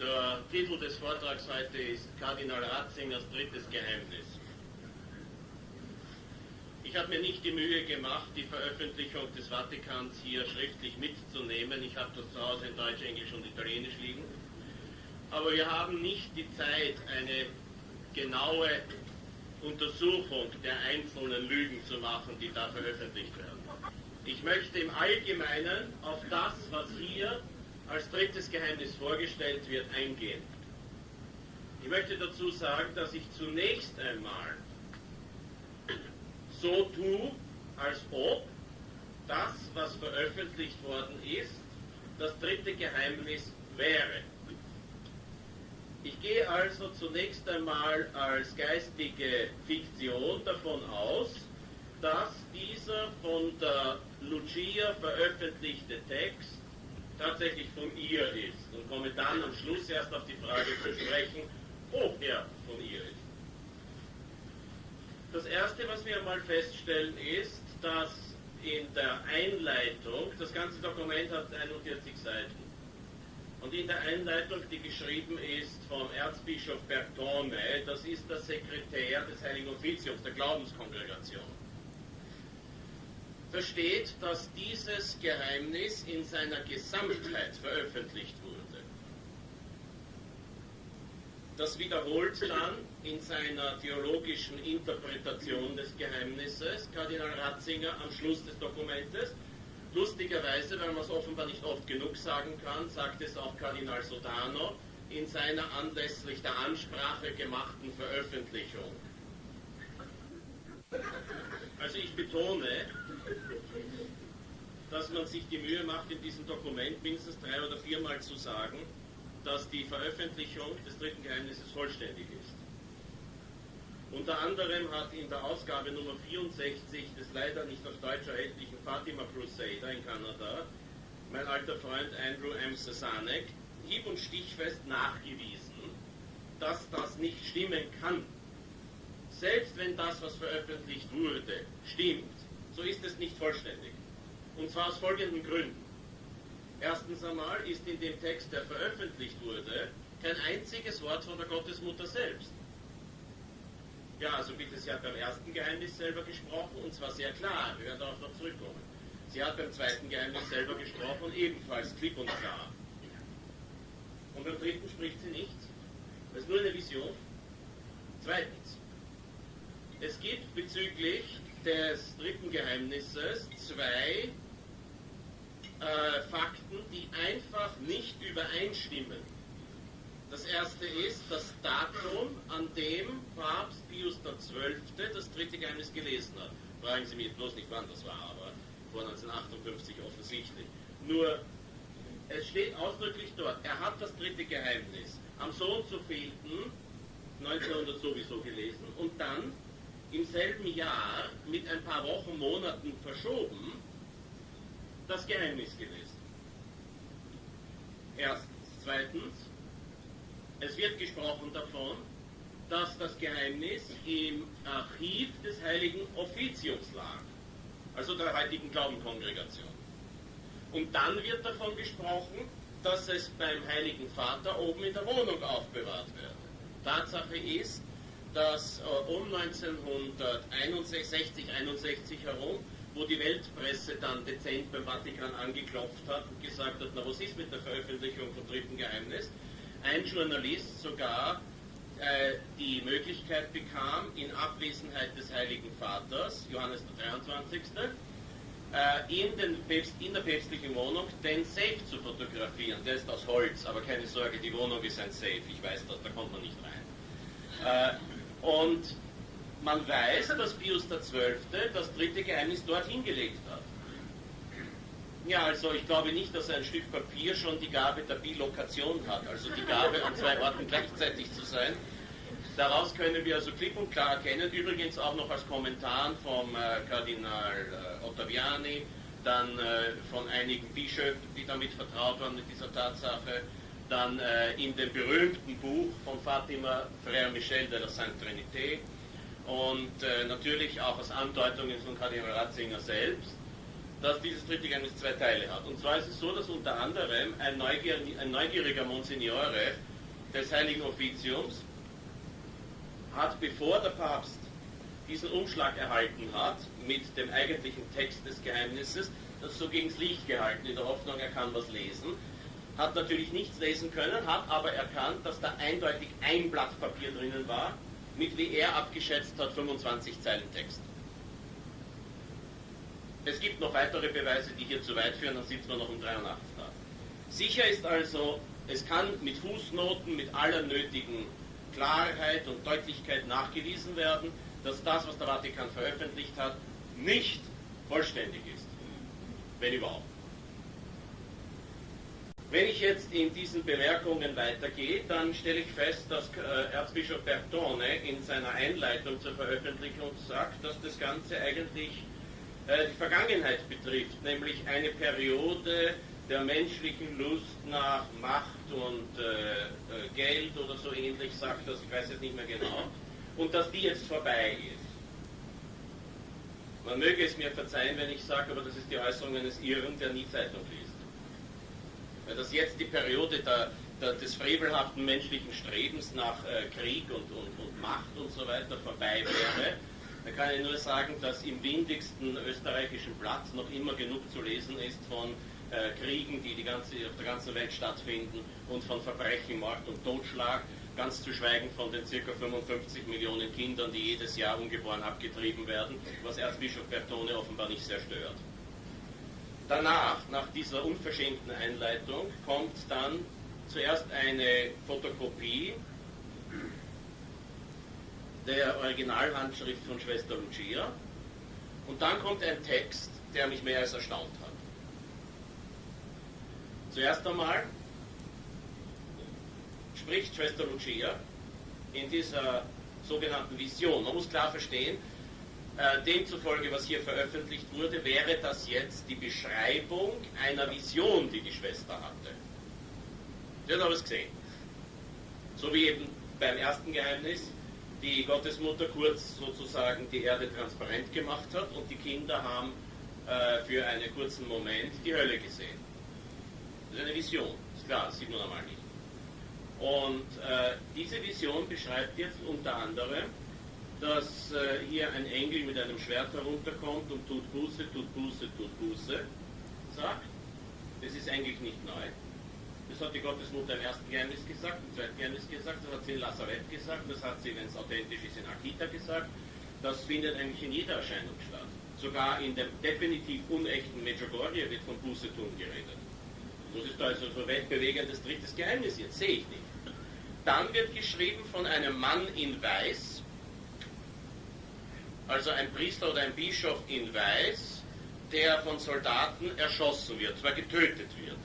Der Titel des Vortrags heute ist Kardinal Ratzingers drittes Geheimnis. Ich habe mir nicht die Mühe gemacht, die Veröffentlichung des Vatikans hier schriftlich mitzunehmen. Ich habe das zu Hause in Deutsch, Englisch und Italienisch liegen. Aber wir haben nicht die Zeit, eine genaue Untersuchung der einzelnen Lügen zu machen, die da veröffentlicht werden. Ich möchte im Allgemeinen auf das, was hier als drittes Geheimnis vorgestellt wird, eingehen. Ich möchte dazu sagen, dass ich zunächst einmal so tue, als ob das, was veröffentlicht worden ist, das dritte Geheimnis wäre. Ich gehe also zunächst einmal als geistige Fiktion davon aus, dass dieser von der Lucia veröffentlichte Text tatsächlich von ihr ist und komme dann am Schluss erst auf die Frage zu sprechen, ob er von ihr ist. Das Erste, was wir einmal feststellen, ist, dass in der Einleitung, das ganze Dokument hat 41 Seiten, und in der Einleitung, die geschrieben ist vom Erzbischof Bertone, das ist der Sekretär des Heiligen Offiziums, der Glaubenskongregation, da steht, dass dieses Geheimnis in seiner Gesamtheit veröffentlicht wurde. Das wiederholt dann in seiner theologischen Interpretation des Geheimnisses Kardinal Ratzinger am Schluss des Dokumentes. Lustigerweise, weil man es offenbar nicht oft genug sagen kann, sagt es auch Kardinal Sodano in seiner anlässlich der Ansprache gemachten Veröffentlichung. Also ich betone, dass man sich die Mühe macht, in diesem Dokument mindestens 3 oder 4 Mal zu sagen, dass die Veröffentlichung des dritten Geheimnisses vollständig ist. Unter anderem hat in der Ausgabe Nummer 64 des leider nicht auf Deutsch erhältlichen Fatima Crusader in Kanada mein alter Freund Andrew M. Sasanek hieb- und stichfest nachgewiesen, dass das nicht stimmen kann. Selbst wenn das, was veröffentlicht wurde, stimmt, so ist es nicht vollständig. Und zwar aus folgenden Gründen. Erstens einmal ist in dem Text, der veröffentlicht wurde, kein einziges Wort von der Gottesmutter selbst. Ja, also bitte, sie hat beim ersten Geheimnis selber gesprochen, und zwar sehr klar, wir werden darauf noch zurückkommen. Sie hat beim zweiten Geheimnis selber gesprochen, ebenfalls klipp und klar. Und beim dritten spricht sie nichts. Das ist nur eine Vision. Zweitens, es gibt bezüglich des dritten Geheimnisses 2 Fakten, die einfach nicht übereinstimmen. Das erste ist das Datum, an dem Papst Pius XII. Das dritte Geheimnis gelesen hat. Fragen Sie mich bloß nicht, wann das war, aber vor 1958 offensichtlich. Nur, es steht ausdrücklich dort, er hat das dritte Geheimnis am so und so vielten 1900 sowieso gelesen und dann im selben Jahr mit ein paar Wochen, Monaten verschoben das Geheimnis gelesen. Erstens. Zweitens, es wird gesprochen davon, dass das Geheimnis im Archiv des Heiligen Offiziums lag, also der heutigen Glaubenkongregation. Und dann wird davon gesprochen, dass es beim Heiligen Vater oben in der Wohnung aufbewahrt werde. Tatsache ist, dass um 1961 herum, wo die Weltpresse dann dezent beim Vatikan angeklopft hat und gesagt hat, na was ist mit der Veröffentlichung vom dritten Geheimnis, ein Journalist sogar die Möglichkeit bekam, in Abwesenheit des Heiligen Vaters, Johannes der 23., in der päpstlichen Wohnung den Safe zu fotografieren. Der ist aus Holz, aber keine Sorge, die Wohnung ist ein Safe, ich weiß das, da kommt man nicht rein. Und man weiß, dass Pius XII. Das dritte Geheimnis dort hingelegt hat. Ja, also ich glaube nicht, dass ein Stück Papier schon die Gabe der Bilokation hat, also die Gabe, an 2 Orten gleichzeitig zu sein. Daraus können wir also klipp und klar erkennen, übrigens auch noch als Kommentar vom Kardinal Ottaviani, dann von einigen Bischöfen, die damit vertraut waren mit dieser Tatsache, dann in dem berühmten Buch von Fatima, Frère Michel de la Sainte Trinité, und natürlich auch als Andeutungen von Kardinal Ratzinger selbst, dass dieses dritte Geheimnis 2 Teile hat. Und zwar ist es so, dass unter anderem ein neugieriger Monsignore des Heiligen Offiziums hat, bevor der Papst diesen Umschlag erhalten hat, mit dem eigentlichen Text des Geheimnisses, das so gegens Licht gehalten, in der Hoffnung, er kann was lesen, hat natürlich nichts lesen können, hat aber erkannt, dass da eindeutig ein Blatt Papier drinnen war, mit, wie er abgeschätzt hat, 25 Zeilen Text. Es gibt noch weitere Beweise, die hier zu weit führen, dann sitzen wir noch um 3 Uhr nachts da. Sicher ist also, es kann mit Fußnoten, mit aller nötigen Klarheit und Deutlichkeit nachgewiesen werden, dass das, was der Vatikan veröffentlicht hat, nicht vollständig ist, wenn überhaupt. Wenn ich jetzt in diesen Bemerkungen weitergehe, dann stelle ich fest, dass Erzbischof Bertone in seiner Einleitung zur Veröffentlichung sagt, dass das Ganze eigentlich die Vergangenheit betrifft, nämlich eine Periode der menschlichen Lust nach Macht und Geld oder so ähnlich, sagt das, ich weiß jetzt nicht mehr genau, und dass die jetzt vorbei ist. Man möge es mir verzeihen, wenn ich sage, aber das ist die Äußerung eines Irren, der nie Zeitung liest. Weil das jetzt die Periode des frevelhaften menschlichen Strebens nach Krieg und Macht und so weiter vorbei wäre, dann kann ich nur sagen, dass im windigsten österreichischen Blatt noch immer genug zu lesen ist von Kriegen, die auf der ganzen Welt stattfinden und von Verbrechen, Mord und Totschlag, ganz zu schweigen von den ca. 55 Millionen Kindern, die jedes Jahr ungeboren abgetrieben werden, was Erzbischof Bertone offenbar nicht sehr stört. Danach, nach dieser unverschämten Einleitung, kommt dann zuerst eine Fotokopie der Originalhandschrift von Schwester Lucia und dann kommt ein Text, der mich mehr als erstaunt hat. Zuerst einmal spricht Schwester Lucia in dieser sogenannten Vision. Man muss klar verstehen, demzufolge, was hier veröffentlicht wurde, wäre das jetzt die Beschreibung einer Vision, die die Schwester hatte. Sie hat alles gesehen. So wie eben beim ersten Geheimnis die Gottesmutter kurz sozusagen die Erde transparent gemacht hat und die Kinder haben für einen kurzen Moment die Hölle gesehen. Das ist eine Vision, ist klar, das sieht man normal nicht. Und diese Vision beschreibt jetzt unter anderem, dass hier ein Engel mit einem Schwert herunterkommt und tut Buße, tut Buße, tut Buße, sagt. Das ist eigentlich nicht neu. Das hat die Gottesmutter im ersten Geheimnis gesagt, im zweiten Geheimnis gesagt, das hat sie in Lazareth gesagt, das hat sie, wenn es authentisch ist, in Akita gesagt. Das findet eigentlich in jeder Erscheinung statt. Sogar in dem definitiv unechten Medjugorje wird von Buße tun geredet. Das ist also so weltbewegendes drittes Geheimnis jetzt, sehe ich nicht. Dann wird geschrieben von einem Mann in Weiß, also ein Priester oder ein Bischof in Weiß, der von Soldaten erschossen wird, zwar getötet wird.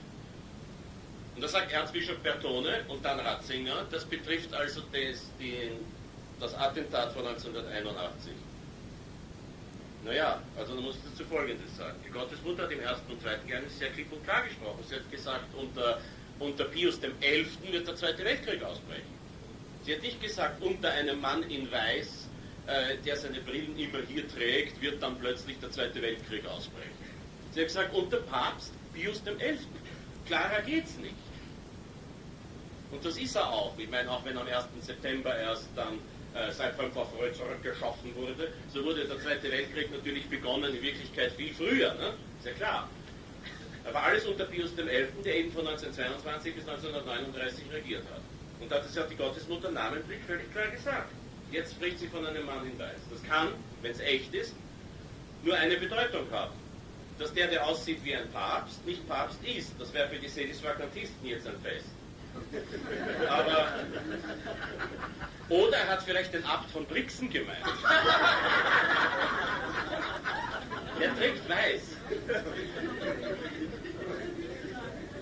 Und da sagt Erzbischof Bertone und dann Ratzinger, das betrifft also das Attentat von 1981. Naja, also da muss ich dazu Folgendes sagen. Die Gottesmutter hat im ersten und zweiten Geheimnis sehr klipp und klar gesprochen. Sie hat gesagt, unter Pius XI. Wird der Zweite Weltkrieg ausbrechen. Sie hat nicht gesagt, unter einem Mann in Weiß, der seine Brillen immer hier trägt, wird dann plötzlich der Zweite Weltkrieg ausbrechen. Sie hat gesagt, unter Papst Pius XI. Klarer geht's nicht. Und das ist er auch. Ich meine, auch wenn am 1. September erst dann seit 5 auf Freud zurückgeschaffen wurde, so wurde der Zweite Weltkrieg natürlich begonnen, in Wirklichkeit viel früher, ne? Ist ja klar. Aber alles unter Pius XI., der eben von 1922 bis 1939 regiert hat. Und das hat die Gottesmutter namentlich völlig klar gesagt. Jetzt spricht sie von einem Mann in Weiß. Das kann, wenn es echt ist, nur eine Bedeutung haben. Dass der aussieht wie ein Papst, nicht Papst ist. Das wäre für die Sedisvakantisten jetzt ein Fest. Aber, oder er hat vielleicht den Abt von Brixen gemeint. Er trägt Weiß.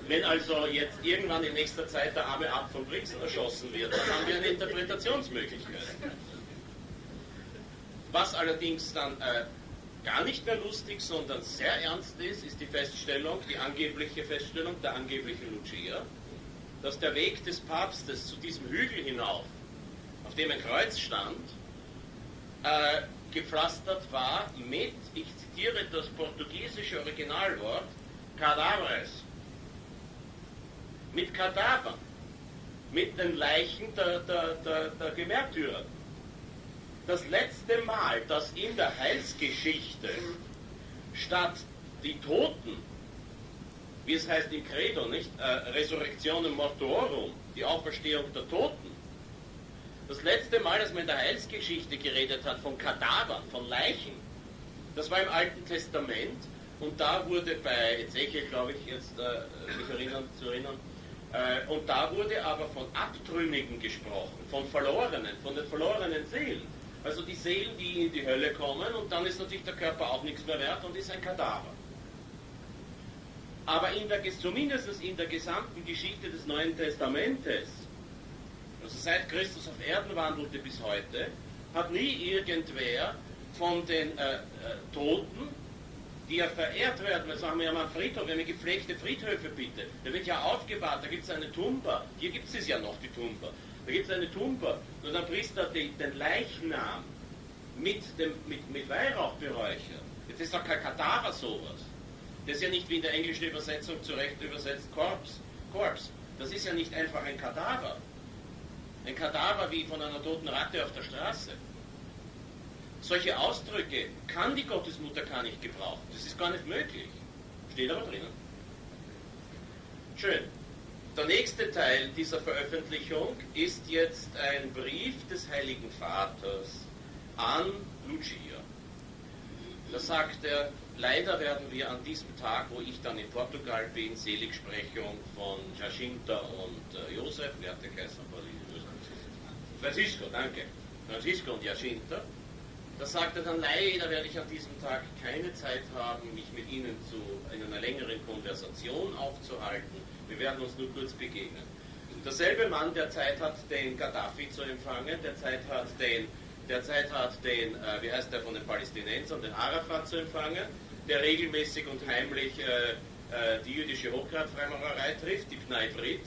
Wenn also jetzt irgendwann in nächster Zeit der arme Abt von Brixen erschossen wird, dann haben wir eine Interpretationsmöglichkeit. Was allerdings dann gar nicht mehr lustig, sondern sehr ernst ist, ist die Feststellung, die angebliche Feststellung der angeblichen Lucia, dass der Weg des Papstes zu diesem Hügel hinauf, auf dem ein Kreuz stand, gepflastert war mit, ich zitiere das portugiesische Originalwort, Cadavres. Mit Kadavern, mit den Leichen der Gemärtyrer. Das letzte Mal, dass in der Heilsgeschichte statt die Toten, wie es heißt im Credo, nicht? Resurrectionem mortuorum, die Auferstehung der Toten. Das letzte Mal, dass man in der Heilsgeschichte geredet hat von Kadavern, von Leichen, das war im Alten Testament, und da wurde bei Ezechiel, glaube ich, jetzt mich zu erinnern, und da wurde aber von Abtrünnigen gesprochen, von Verlorenen, von den verlorenen Seelen. Also die Seelen, die in die Hölle kommen, und dann ist natürlich der Körper auch nichts mehr wert und ist ein Kadaver. Aber zumindest in der gesamten Geschichte des Neuen Testamentes, also seit Christus auf Erden wandelte bis heute, hat nie irgendwer von den Toten, die ja verehrt werden, das haben wir ja mal am Friedhof, wir haben gepflegte Friedhöfe bitte, da wird ja aufgebahrt, da gibt es eine Tumba, hier gibt es ja noch, die Tumba, da gibt es eine Tumba, und dann Priester den Leichnam mit Weihrauch beräuchert. Jetzt ist doch kein Kadaver sowas. Das ist ja nicht wie in der englischen Übersetzung zu Recht übersetzt Corpse. Das ist ja nicht einfach ein Kadaver. Ein Kadaver wie von einer toten Ratte auf der Straße. Solche Ausdrücke kann die Gottesmutter gar nicht gebrauchen. Das ist gar nicht möglich. Steht aber drinnen. Schön. Der nächste Teil dieser Veröffentlichung ist jetzt ein Brief des Heiligen Vaters an Lucia. Da sagt er, leider werden wir an diesem Tag, wo ich dann in Portugal bin, Seligsprechung von Jacinta und Josef, wer hat der geheißen? Francisco, danke. Francisco und Jacinta. Da sagt er dann, leider werde ich an diesem Tag keine Zeit haben, mich mit Ihnen in einer längeren Konversation aufzuhalten. Wir werden uns nur kurz begegnen. Derselbe Mann, der Zeit hat, den Gaddafi zu empfangen, der Zeit hat, den wie heißt der von den Palästinensern, den Arafat zu empfangen, der regelmäßig und heimlich die jüdische Hochgradfreimaurerei trifft, die Pnei Brit,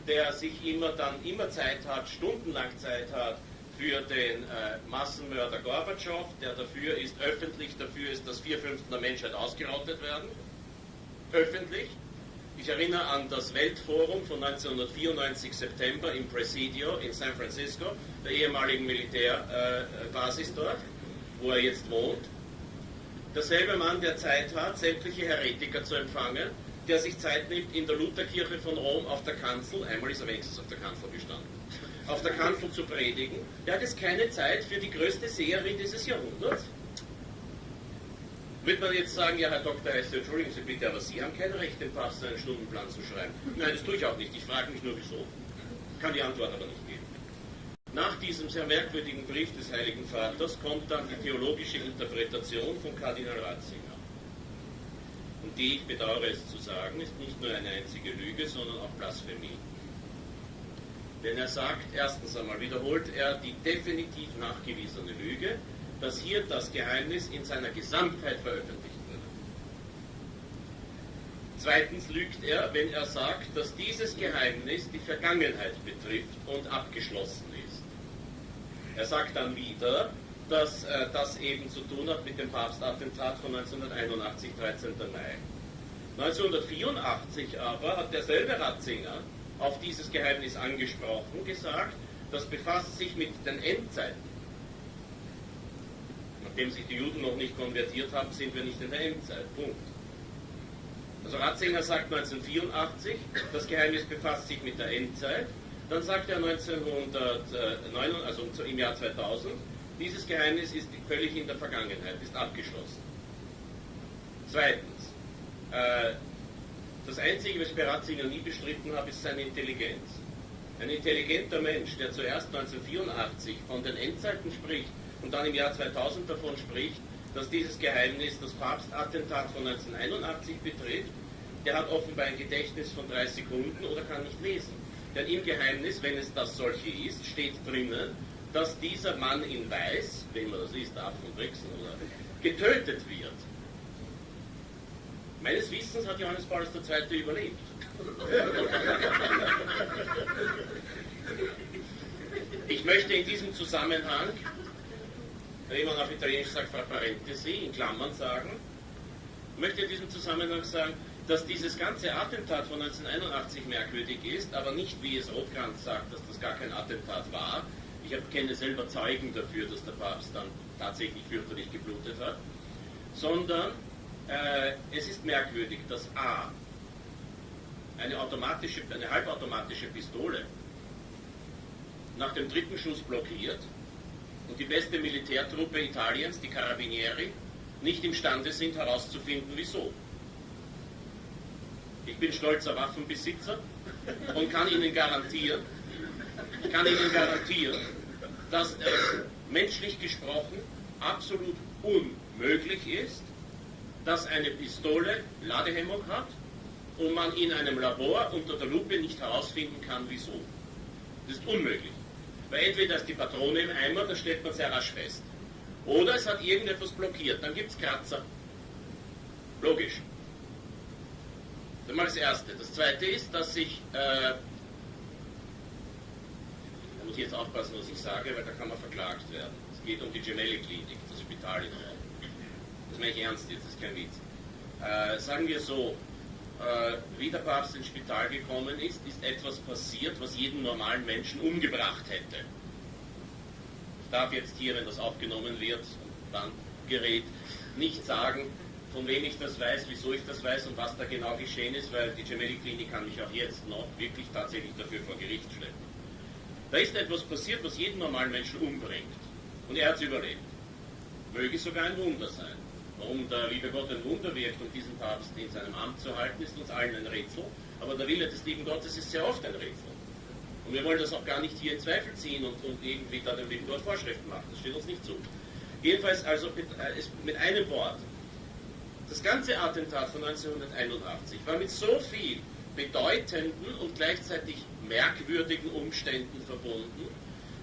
der sich immer Zeit hat, stundenlang Zeit hat, für den Massenmörder Gorbatschow, der öffentlich dafür ist, dass 4/5 der Menschheit ausgerottet werden. Öffentlich. Ich erinnere an das Weltforum von 1994 September im Presidio in San Francisco, der ehemaligen Militärbasis dort, wo er jetzt wohnt. Derselbe Mann, der Zeit hat, sämtliche Heretiker zu empfangen, der sich Zeit nimmt, in der Lutherkirche von Rom auf der Kanzel, einmal ist er wenigstens auf der Kanzel gestanden, auf der Kanzel zu predigen, der hat jetzt keine Zeit für die größte Seherin dieses Jahrhunderts. Wird man jetzt sagen, ja, Herr Dr. Hesse, entschuldigen Sie bitte, aber Sie haben kein Recht, dem Papst einen Stundenplan zu schreiben. Nein, das tue ich auch nicht. Ich frage mich nur, wieso. Kann die Antwort aber nicht geben. Nach diesem sehr merkwürdigen Brief des Heiligen Vaters kommt dann die theologische Interpretation von Kardinal Ratzinger. Und die, ich bedauere es zu sagen, ist nicht nur eine einzige Lüge, sondern auch Blasphemie. Denn er sagt, erstens einmal wiederholt er die definitiv nachgewiesene Lüge, dass hier das Geheimnis in seiner Gesamtheit veröffentlicht wird. Zweitens lügt er, wenn er sagt, dass dieses Geheimnis die Vergangenheit betrifft und abgeschlossen ist. Er sagt dann wieder, dass das eben zu tun hat mit dem Papstattentat von 1981, 13. Mai. 1984 aber hat derselbe Ratzinger auf dieses Geheimnis angesprochen, gesagt, das befasst sich mit den Endzeiten. Nachdem sich die Juden noch nicht konvertiert haben, sind wir nicht in der Endzeit. Punkt. Also Ratzinger sagt 1984, das Geheimnis befasst sich mit der Endzeit. Dann sagt er 1909, also im Jahr 2000, dieses Geheimnis ist völlig in der Vergangenheit, ist abgeschlossen. Zweitens, das Einzige, was ich bei Ratzinger nie bestritten habe, ist seine Intelligenz. Ein intelligenter Mensch, der zuerst 1984 von den Endzeiten spricht und dann im Jahr 2000 davon spricht, dass dieses Geheimnis das Papstattentat von 1981 betrifft, der hat offenbar ein Gedächtnis von 3 Sekunden oder kann nicht lesen. Denn im Geheimnis, wenn es das solche ist, steht drinnen, dass dieser Mann in Weiß, wen man das ist, Ab von Brixen, oder, getötet wird. Meines Wissens hat Johannes Paulus II. Überlebt. Ich möchte in diesem Zusammenhang, wenn man auf Italienisch sagt, fra parentesi, in Klammern sagen, möchte in diesem Zusammenhang sagen, Dass dieses ganze Attentat von 1981 merkwürdig ist, aber nicht, wie es Rothkranz sagt, dass das gar kein Attentat war. Ich kenne selber Zeugen dafür, dass der Papst dann tatsächlich fürchterlich geblutet hat. Sondern es ist merkwürdig, dass A, eine halbautomatische Pistole nach dem dritten Schuss blockiert und die beste Militärtruppe Italiens, die Carabinieri, nicht imstande sind herauszufinden, wieso. Ich bin stolzer Waffenbesitzer und kann Ihnen garantieren, dass es menschlich gesprochen absolut unmöglich ist, dass eine Pistole Ladehemmung hat und man in einem Labor unter der Lupe nicht herausfinden kann, wieso. Das ist unmöglich. Weil entweder ist die Patrone im Eimer, das stellt man sehr rasch fest. Oder es hat irgendetwas blockiert, dann gibt es Kratzer. Logisch. Das ist mal das Erste. Das Zweite ist, dass sich, da muss ich jetzt aufpassen, was ich sage, weil da kann man verklagt werden. Es geht um die Gemelli-Klinik, das Spital in Rom. Das meine ich ernst jetzt, das ist kein Witz. Sagen wir so, wie der Papst ins Spital gekommen ist etwas passiert, was jeden normalen Menschen umgebracht hätte. Ich darf jetzt hier, wenn das aufgenommen wird und dann gerät, nicht sagen, von wem ich das weiß, wieso ich das weiß und was da genau geschehen ist, weil die Gemelli-Klinik kann mich auch jetzt noch wirklich tatsächlich dafür vor Gericht schleppen. Da ist etwas passiert, was jeden normalen Menschen umbringt. Und er hat es überlebt. Möge sogar ein Wunder sein. Warum der liebe Gott ein Wunder wirkt, um diesen Papst in seinem Amt zu halten, ist uns allen ein Rätsel. Aber der Wille des lieben Gottes ist sehr oft ein Rätsel. Und wir wollen das auch gar nicht hier in Zweifel ziehen und irgendwie da dem lieben Gott Vorschriften machen. Das steht uns nicht zu. Jedenfalls also mit einem Wort. Das ganze Attentat von 1981 war mit so viel bedeutenden und gleichzeitig merkwürdigen Umständen verbunden,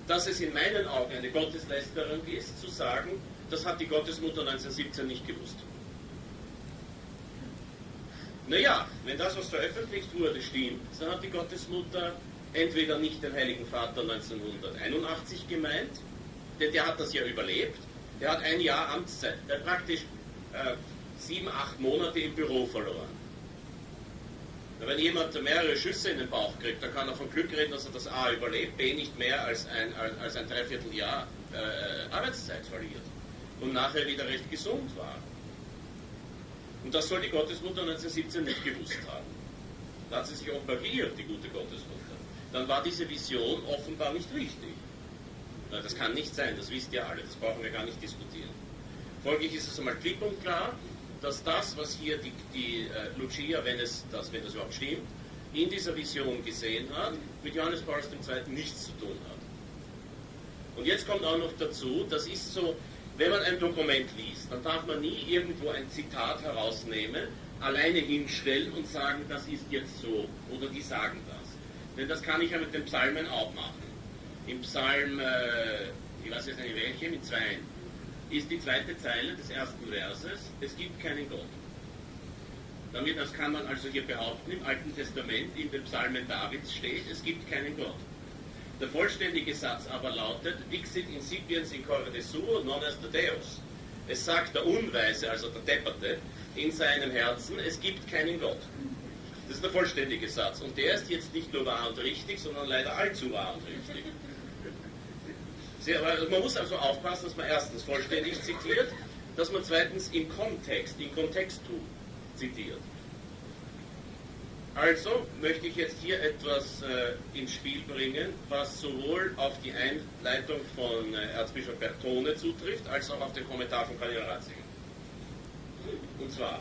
dass es in meinen Augen eine Gotteslästerung ist, zu sagen, das hat die Gottesmutter 1917 nicht gewusst. Naja, wenn das, was veröffentlicht wurde, stimmt, dann hat die Gottesmutter entweder nicht den Heiligen Vater 1981 gemeint, denn der hat das ja überlebt, der hat ein Jahr Amtszeit, der hat praktisch 7, 8 Monate im Büro verloren. Wenn jemand mehrere Schüsse in den Bauch kriegt, dann kann er von Glück reden, dass er das A überlebt, B nicht mehr als ein Dreivierteljahr Arbeitszeit verliert und nachher wieder recht gesund war. Und das soll die Gottesmutter 1917 nicht gewusst haben. Da hat sie sich auch verwirrt, die gute Gottesmutter. Dann war diese Vision offenbar nicht richtig. Na, das kann nicht sein, das wisst ihr alle, das brauchen wir gar nicht diskutieren. Folglich ist es einmal klipp und klar, dass das, was hier die Lucia, wenn das überhaupt stimmt, in dieser Vision gesehen hat, mit Johannes Paul II. Nichts zu tun hat. Und jetzt kommt auch noch dazu, das ist so, wenn man ein Dokument liest, dann darf man nie irgendwo ein Zitat herausnehmen, alleine hinstellen und sagen, das ist jetzt so, oder die sagen das. Denn das kann ich ja mit den Psalmen auch machen. Im Psalm, ich weiß jetzt nicht welche, mit 2, ist die zweite Zeile des ersten Verses, es gibt keinen Gott. Das kann man also hier behaupten, im Alten Testament, in den Psalmen Davids steht, es gibt keinen Gott. Der vollständige Satz aber lautet, Dixit incipiens in corde suo non est Deus. Es sagt der Unweise, also der Depperte, in seinem Herzen, es gibt keinen Gott. Das ist der vollständige Satz. Und der ist jetzt nicht nur wahr und richtig, sondern leider allzu wahr und richtig. Man muss also aufpassen, dass man erstens vollständig zitiert, dass man zweitens in Kontextu zitiert. Also möchte ich jetzt hier etwas ins Spiel bringen, was sowohl auf die Einleitung von Erzbischof Bertone zutrifft, als auch auf den Kommentar von Kardinal Ratzinger. Und zwar,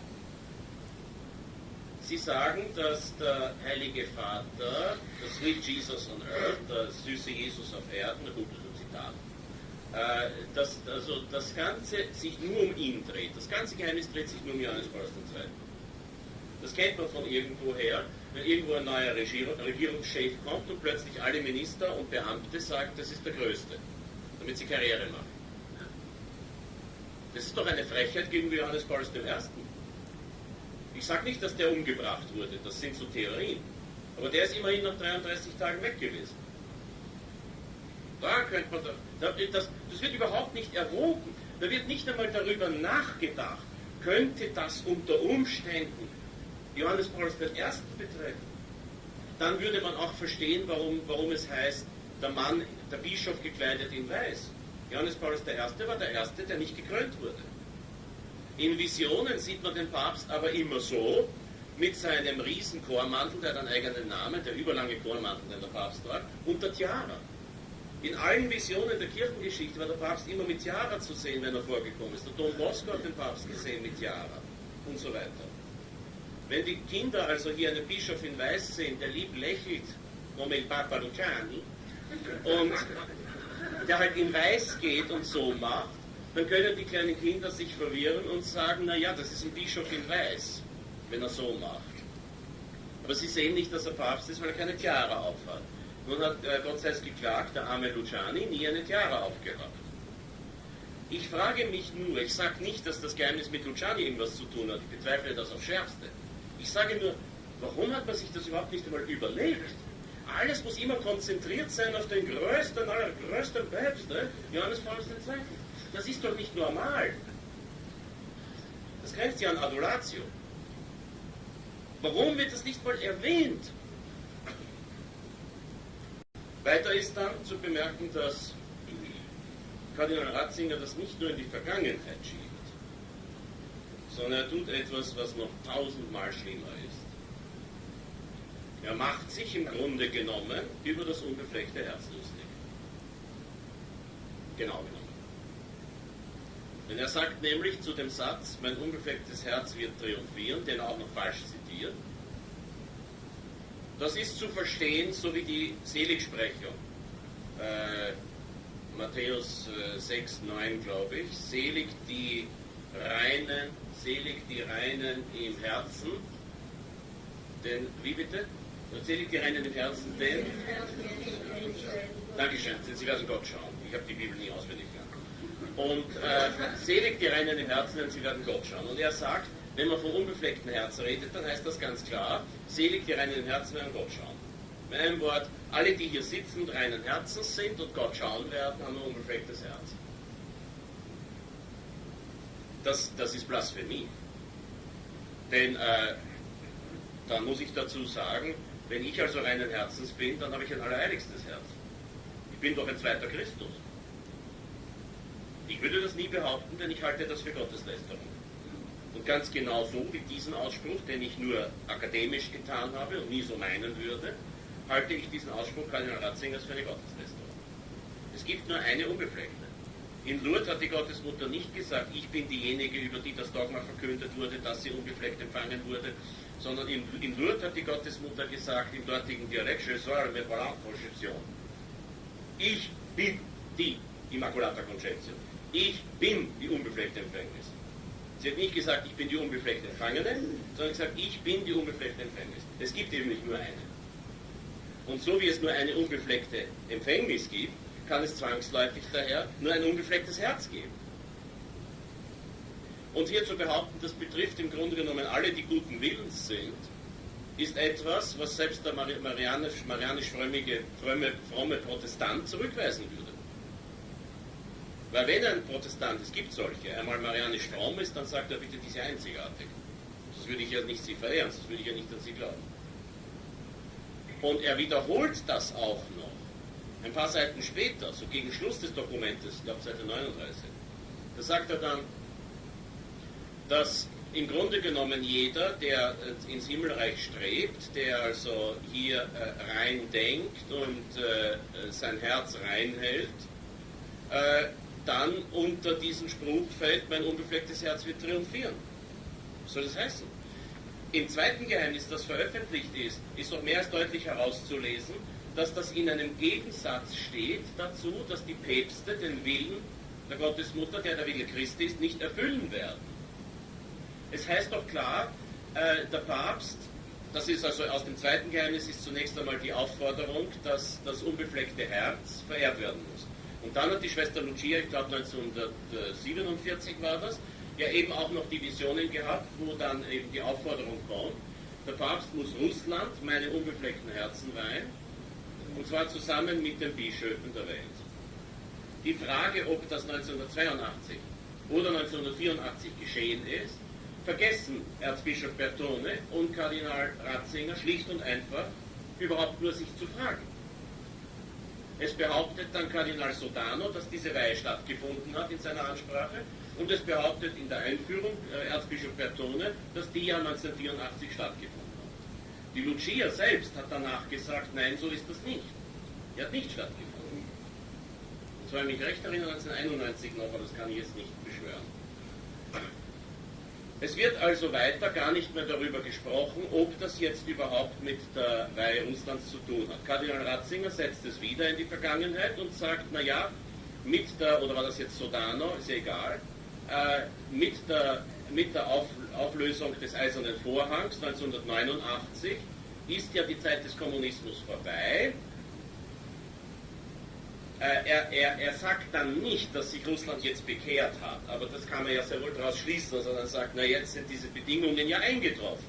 Sie sagen, dass der Heilige Vater, der Sweet Jesus on Earth, der süße Jesus auf Erden, ein gutes Zitat, dass also das Ganze sich nur um ihn dreht. Das ganze Geheimnis dreht sich nur um Johannes Paul II. Das kennt man von irgendwoher, wenn irgendwo ein neuer Regierungschef kommt und plötzlich alle Minister und Beamte sagen, das ist der Größte, damit sie Karriere machen. Das ist doch eine Frechheit gegenüber Johannes Paul I. Ich sage nicht, dass der umgebracht wurde, das sind so Theorien, aber der ist immerhin nach 33 Tagen weg gewesen. Da könnte man, das wird überhaupt nicht erwogen, da wird nicht einmal darüber nachgedacht, könnte das unter Umständen Johannes Paulus I. betreffen, dann würde man auch verstehen, warum es heißt, der Mann, der Bischof gekleidet in Weiß. Johannes Paulus I. war der Erste, der nicht gekrönt wurde. In Visionen sieht man den Papst aber immer so, mit seinem riesen Chormantel, der hat einen eigenen Namen, der überlange Chormantel, den der Papst tragt, und der Tiara. In allen Visionen der Kirchengeschichte war der Papst immer mit Tiara zu sehen, wenn er vorgekommen ist. Der Don Bosco hat den Papst gesehen mit Tiara und so weiter. Wenn die Kinder also hier einen Bischof in Weiß sehen, der lieb lächelt, come il Papa Luciani, und der halt in Weiß geht und so macht, dann können die kleinen Kinder sich verwirren und sagen, naja, das ist ein Bischof in Weiß, wenn er so macht. Aber sie sehen nicht, dass er Papst ist, weil er keine Tiara aufhat. Nun hat Gott sei es geklagt, der arme Luciani nie eine Tiara aufgehabt. Ich frage mich nur, ich sage nicht, dass das Geheimnis mit Luciani irgendwas zu tun hat, ich bezweifle das aufs Schärfste. Ich sage nur, warum hat man sich das überhaupt nicht einmal überlegt? Alles muss immer konzentriert sein auf den größten Papst, Johannes Paulus II. Das ist doch nicht normal. Das grenzt ja an Adoratio. Warum wird das nicht mal erwähnt? Weiter ist dann zu bemerken, dass Kardinal Ratzinger das nicht nur in die Vergangenheit schiebt, sondern er tut etwas, was noch 1000-mal schlimmer ist. Er macht sich im Grunde genommen über das unbefleckte Herz lustig. Genau genommen. Denn er sagt nämlich zu dem Satz, mein unbeflecktes Herz wird triumphieren, den er auch noch falsch zitiert. Das ist zu verstehen, so wie die Seligsprechung. Matthäus 6, 9, glaube ich. Selig die Reinen im Herzen. Denn, wie bitte? Selig die Reinen im Herzen, denn? Dankeschön, denn sie werden Gott schauen. Ich habe die Bibel nie auswendig gelernt. Und selig die Reinen im Herzen, denn sie werden Gott schauen. Und er sagt, wenn man vom unbefleckten Herz redet, dann heißt das ganz klar, selig die reinen im Herzen werden Gott schauen. Mit einem Wort, alle, die hier sitzen und reinen Herzens sind und Gott schauen werden, haben ein unbeflecktes Herz. Das ist Blasphemie. Denn dann muss ich dazu sagen, wenn ich also reinen Herzens bin, dann habe ich ein allerheiligstes Herz. Ich bin doch ein zweiter Christus. Ich würde das nie behaupten, denn ich halte das für Gotteslästerung. Und ganz genau so wie diesen Ausspruch, den ich nur akademisch getan habe und nie so meinen würde, halte ich diesen Ausspruch Kardinal Ratzingers für eine Gotteslästerung. Es gibt nur eine Unbefleckte. In Lourdes hat die Gottesmutter nicht gesagt, ich bin diejenige, über die das Dogma verkündet wurde, dass sie unbefleckt empfangen wurde, sondern in Lourdes hat die Gottesmutter gesagt, im dortigen Dialekt, je sois me parlant conception. Ich bin die Immaculata Conception. Ich bin die unbefleckte Empfängnis. Sie hat nicht gesagt, ich bin die unbefleckte Empfangene, sondern gesagt, ich bin die unbefleckte Empfängnis. Es gibt eben nicht nur eine. Und so wie es nur eine unbefleckte Empfängnis gibt, kann es zwangsläufig daher nur ein unbeflecktes Herz geben. Und hier zu behaupten, das betrifft im Grunde genommen alle, die guten Willens sind, ist etwas, was selbst der fromme Protestant zurückweisen würde. Weil wenn ein Protestant, es gibt solche, einmal marianisch fromm ist, dann sagt er bitte, diese einzigartig. Das würde ich ja nicht sie verehren, das würde ich ja nicht an sie glauben. Und er wiederholt das auch noch. Ein paar Seiten später, so gegen Schluss des Dokumentes, ich glaube Seite 39, da sagt er dann, dass im Grunde genommen jeder, der ins Himmelreich strebt, der also hier rein denkt und sein Herz rein hält, dann unter diesen Spruch fällt, mein unbeflecktes Herz wird triumphieren. Was soll das heißen? Im zweiten Geheimnis, das veröffentlicht ist, ist noch mehr als deutlich herauszulesen, dass das in einem Gegensatz steht dazu, dass die Päpste den Willen der Gottesmutter, der Wille Christi ist, nicht erfüllen werden. Es heißt doch klar, der Papst, das ist also aus dem zweiten Geheimnis, ist zunächst einmal die Aufforderung, dass das unbefleckte Herz verehrt werden muss. Und dann hat die Schwester Lucia, ich glaube 1947 war das, ja eben auch noch die Visionen gehabt, wo dann eben die Aufforderung kommt, der Papst muss Russland, meine unbefleckten Herzen weihen, und zwar zusammen mit den Bischöfen der Welt. Die Frage, ob das 1982 oder 1984 geschehen ist, vergessen Erzbischof Bertone und Kardinal Ratzinger schlicht und einfach überhaupt nur sich zu fragen. Es behauptet dann Kardinal Sodano, dass diese Weihe stattgefunden hat in seiner Ansprache, und es behauptet in der Einführung Erzbischof Bertone, dass die ja 1984 stattgefunden hat. Die Lucia selbst hat danach gesagt, nein, so ist das nicht. Die hat nicht stattgefunden. Und zwar, mich recht erinnern, 1991 noch, aber das kann ich jetzt nicht beschwören. Es wird also weiter gar nicht mehr darüber gesprochen, ob das jetzt überhaupt mit der Weihe Russlands zu tun hat. Kardinal Ratzinger setzt es wieder in die Vergangenheit und sagt, naja, mit der, oder war das jetzt Sodano, ist ja egal, mit der Auflösung des Eisernen Vorhangs 1989 ist ja die Zeit des Kommunismus vorbei. Er sagt dann nicht, dass sich Russland jetzt bekehrt hat, aber das kann man ja sehr wohl daraus schließen, sondern er sagt, na jetzt sind diese Bedingungen ja eingetroffen.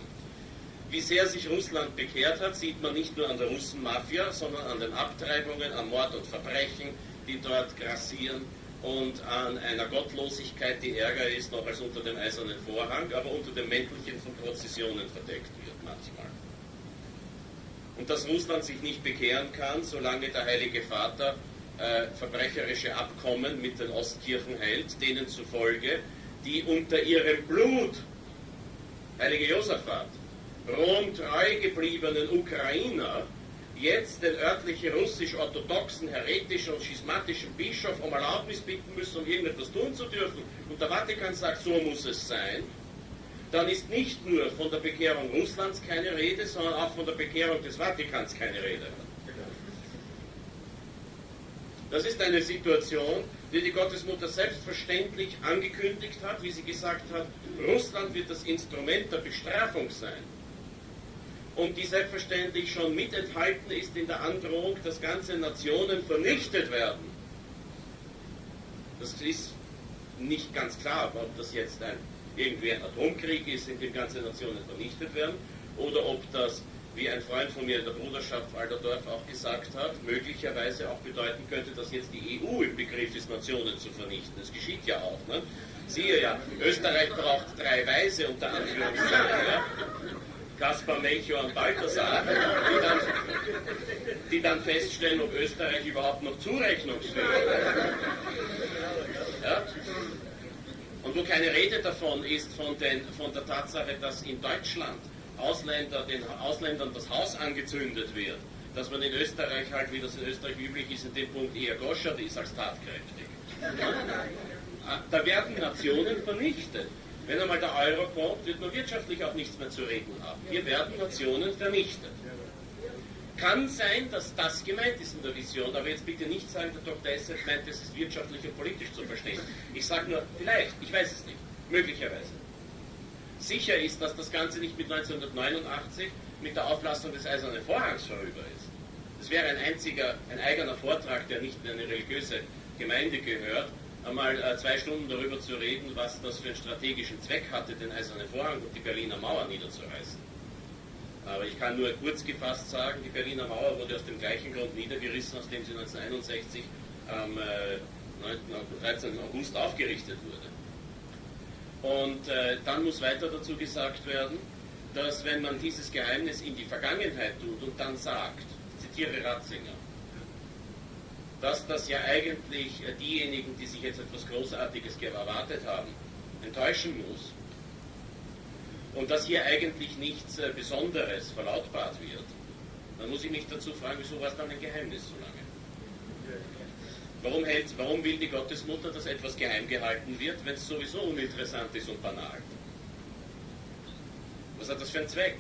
Wie sehr sich Russland bekehrt hat, sieht man nicht nur an der Russenmafia, sondern an den Abtreibungen, an Mord und Verbrechen, die dort grassieren, und an einer Gottlosigkeit, die ärger ist noch als unter dem Eisernen Vorhang, aber unter dem Mäntelchen von Prozessionen verdeckt wird manchmal. Und dass Russland sich nicht bekehren kann, solange der Heilige Vater verbrecherische Abkommen mit den Ostkirchen hält, denen zufolge die unter ihrem Blut, Heilige Josaphat, Rom treu gebliebenen Ukrainer jetzt den örtlichen russisch-orthodoxen, heretischen und schismatischen Bischof um Erlaubnis bitten müssen, um irgendetwas tun zu dürfen, und der Vatikan sagt, so muss es sein, dann ist nicht nur von der Bekehrung Russlands keine Rede, sondern auch von der Bekehrung des Vatikans keine Rede. Das ist eine Situation, die die Gottesmutter selbstverständlich angekündigt hat, wie sie gesagt hat, Russland wird das Instrument der Bestrafung sein. Und die selbstverständlich schon mit enthalten ist in der Androhung, dass ganze Nationen vernichtet werden. Das ist nicht ganz klar, ob das jetzt irgendwie ein Atomkrieg ist, in dem ganze Nationen vernichtet werden, oder ob das, wie ein Freund von mir in der Bruderschaft Walderdorf auch gesagt hat, möglicherweise auch bedeuten könnte, dass jetzt die EU im Begriff ist, Nationen zu vernichten. Das geschieht ja auch. Ne? Siehe ja, Österreich braucht 3 Weise unter Anführungszeichen. Ja? Kaspar, Melchior und Balthasar, die dann feststellen, ob Österreich überhaupt noch zurechnungsfähig ist. Ja? Und wo keine Rede davon ist, von der Tatsache, dass in Deutschland den Ausländern das Haus angezündet wird, dass man in Österreich halt, wie das in Österreich üblich ist, in dem Punkt eher goschert ist als tatkräftig. Da werden Nationen vernichtet. Wenn einmal der Euro kommt, wird man wirtschaftlich auch nichts mehr zu reden haben. Hier werden Nationen vernichtet. Kann sein, dass das gemeint ist in der Vision, aber jetzt bitte nicht sagen, der Dr. Hesse meint, es ist wirtschaftlich und politisch zu verstehen. Ich sage nur, vielleicht, ich weiß es nicht, möglicherweise. Sicher ist, dass das Ganze nicht mit 1989 mit der Auflassung des Eisernen Vorhangs vorüber ist. Es wäre ein eigener Vortrag, der nicht in eine religiöse Gemeinde gehört, einmal 2 Stunden darüber zu reden, was das für einen strategischen Zweck hatte, den Eisernen Vorhang und die Berliner Mauer niederzureißen. Aber ich kann nur kurz gefasst sagen, die Berliner Mauer wurde aus dem gleichen Grund niedergerissen, aus dem sie 1961 am 13. August aufgerichtet wurde. Und dann muss weiter dazu gesagt werden, dass wenn man dieses Geheimnis in die Vergangenheit tut und dann sagt, ich zitiere Ratzinger, dass das ja eigentlich diejenigen, die sich jetzt etwas Großartiges erwartet haben, enttäuschen muss und dass hier eigentlich nichts Besonderes verlautbart wird, dann muss ich mich dazu fragen, wieso war es dann ein Geheimnis so lange? Warum will die Gottesmutter, dass etwas geheim gehalten wird, wenn es sowieso uninteressant ist und banal? Was hat das für einen Zweck?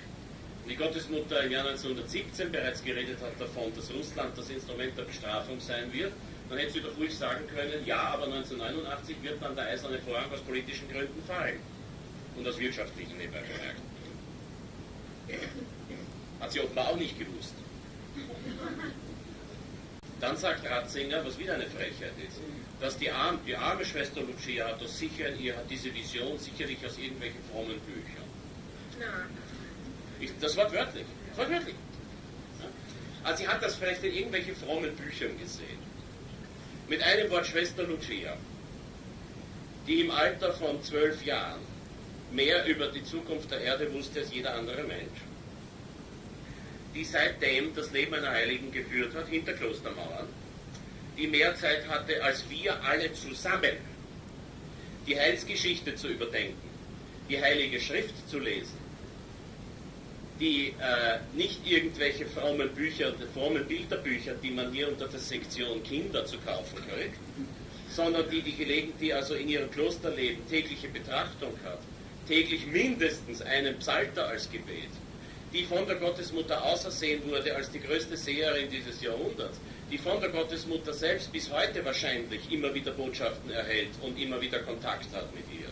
Die Gottesmutter im Jahr 1917 bereits geredet hat davon, dass Russland das Instrument der Bestrafung sein wird, dann hätte sie doch ruhig sagen können, ja, aber 1989 wird dann der Eiserne Vorhang aus politischen Gründen fallen. Und aus wirtschaftlichen nebenbei bemerkt. Hat sie offenbar auch nicht gewusst. Dann sagt Ratzinger, was wieder eine Frechheit ist, dass die arme Schwester Lucia hat diese Vision sicherlich aus irgendwelchen frommen Büchern. Das Wort wörtlich. Ja? Also sie hat das vielleicht in irgendwelchen frommen Büchern gesehen. Mit einem Wort Schwester Lucia, die im Alter von 12 Jahren mehr über die Zukunft der Erde wusste als jeder andere Mensch, die seitdem das Leben einer Heiligen geführt hat, hinter Klostermauern, die mehr Zeit hatte als wir alle zusammen, die Heilsgeschichte zu überdenken, die Heilige Schrift zu lesen, die nicht irgendwelche frommen Bücher, frommen Bilderbücher, die man hier unter der Sektion Kinder zu kaufen kriegt, sondern die also in ihrem Klosterleben tägliche Betrachtung hat, täglich mindestens einen Psalter als Gebet, die von der Gottesmutter ausersehen wurde als die größte Seherin dieses Jahrhunderts, die von der Gottesmutter selbst bis heute wahrscheinlich immer wieder Botschaften erhält und immer wieder Kontakt hat mit ihr,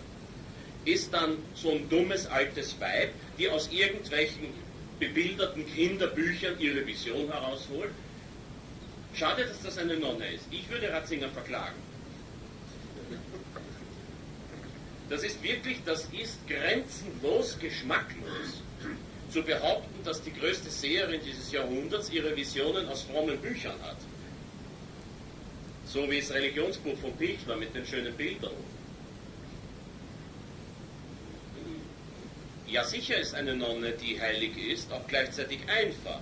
ist dann so ein dummes altes Weib, die aus irgendwelchen bebilderten Kinderbüchern ihre Vision herausholt. Schade, dass das eine Nonne ist. Ich würde Ratzinger verklagen. Das ist grenzenlos geschmacklos, zu behaupten, dass die größte Seherin dieses Jahrhunderts ihre Visionen aus frommen Büchern hat. So wie das Religionsbuch von Pichler mit den schönen Bildern. Ja, sicher ist eine Nonne, die heilig ist, auch gleichzeitig einfach.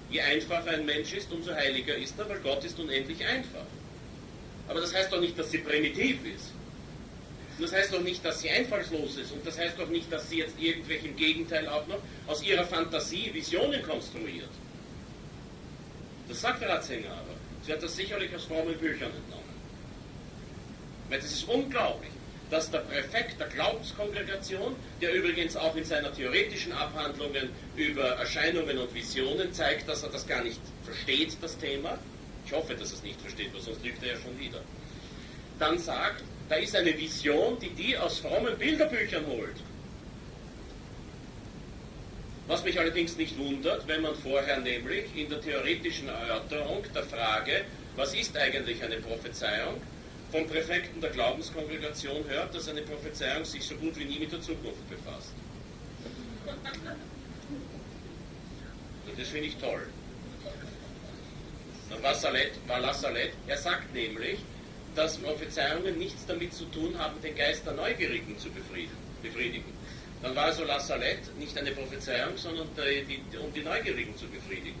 Je einfacher ein Mensch ist, umso heiliger ist er, weil Gott ist unendlich einfach. Aber das heißt doch nicht, dass sie primitiv ist. Das heißt doch nicht, dass sie einfallslos ist. Und das heißt doch nicht, dass sie jetzt irgendwelche im Gegenteil auch noch aus ihrer Fantasie Visionen konstruiert. Das sagt Ratzinger aber. Sie hat das sicherlich aus frommen Büchern entnommen. Weil das ist unglaublich, dass der Präfekt der Glaubenskongregation, der übrigens auch in seiner theoretischen Abhandlungen über Erscheinungen und Visionen zeigt, dass er das gar nicht versteht, das Thema. Ich hoffe, dass er es nicht versteht, weil sonst lügt er ja schon wieder. Dann sagt, da ist eine Vision, die aus frommen Bilderbüchern holt. Was mich allerdings nicht wundert, wenn man vorher nämlich in der theoretischen Erörterung der Frage, was ist eigentlich eine Prophezeiung, vom Präfekten der Glaubenskongregation hört, dass eine Prophezeiung sich so gut wie nie mit der Zukunft befasst. Und das finde ich toll. War Lassalet, er sagt nämlich, dass Prophezeiungen nichts damit zu tun haben, den Geist der Neugierigen zu befriedigen. Dann war also Lassalet nicht eine Prophezeiung, sondern um die Neugierigen zu befriedigen.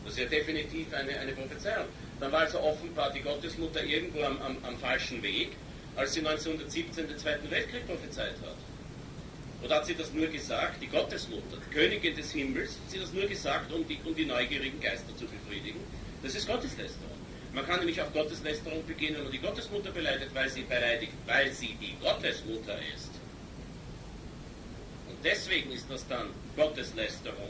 Das ist ja definitiv eine Prophezeiung. Dann war also offenbar die Gottesmutter irgendwo am falschen Weg, als sie 1917 den Zweiten Weltkrieg prophezeit hat. Oder hat sie das nur gesagt, die Gottesmutter, die Königin des Himmels, hat sie das nur gesagt, um die neugierigen Geister zu befriedigen? Das ist Gotteslästerung. Man kann nämlich auch Gotteslästerung begehen, wenn man die Gottesmutter beleidigt, weil sie die Gottesmutter ist. Und deswegen ist das dann Gotteslästerung.